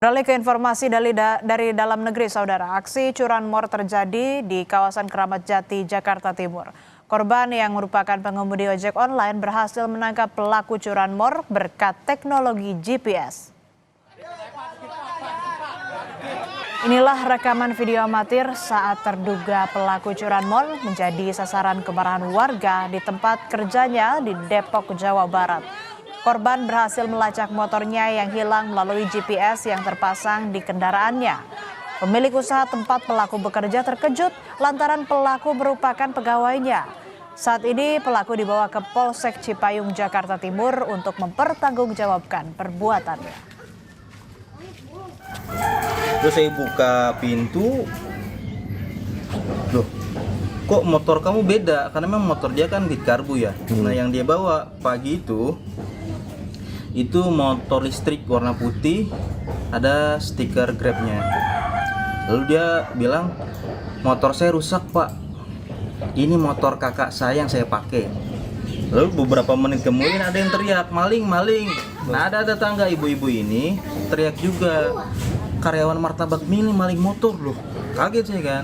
Beralih ke informasi dari dalam negeri, saudara. Aksi curanmor terjadi di kawasan Keramat Jati, Jakarta Timur. Korban yang merupakan pengemudi ojek online berhasil menangkap pelaku curanmor berkat teknologi GPS. Inilah rekaman video amatir saat terduga pelaku curanmor menjadi sasaran kemarahan warga di tempat kerjanya di Depok, Jawa Barat. Korban berhasil melacak motornya yang hilang melalui GPS yang terpasang di kendaraannya. Pemilik usaha tempat pelaku bekerja terkejut lantaran pelaku merupakan pegawainya. Saat ini pelaku dibawa ke Polsek Cipayung, Jakarta Timur untuk mempertanggungjawabkan perbuatannya. Terus saya buka pintu, loh kok motor kamu beda? Karena memang motor dia kan di karbu ya. Nah yang dia bawa pagi itu motor listrik warna putih, ada stiker Grabnya. Lalu dia bilang, motor saya rusak pak, ini motor kakak saya yang saya pakai. Lalu beberapa menit kemudian ada yang teriak, maling, maling. Nah ada tetangga ibu-ibu ini teriak juga, karyawan martabak mini maling motor loh. Kaget saya kan.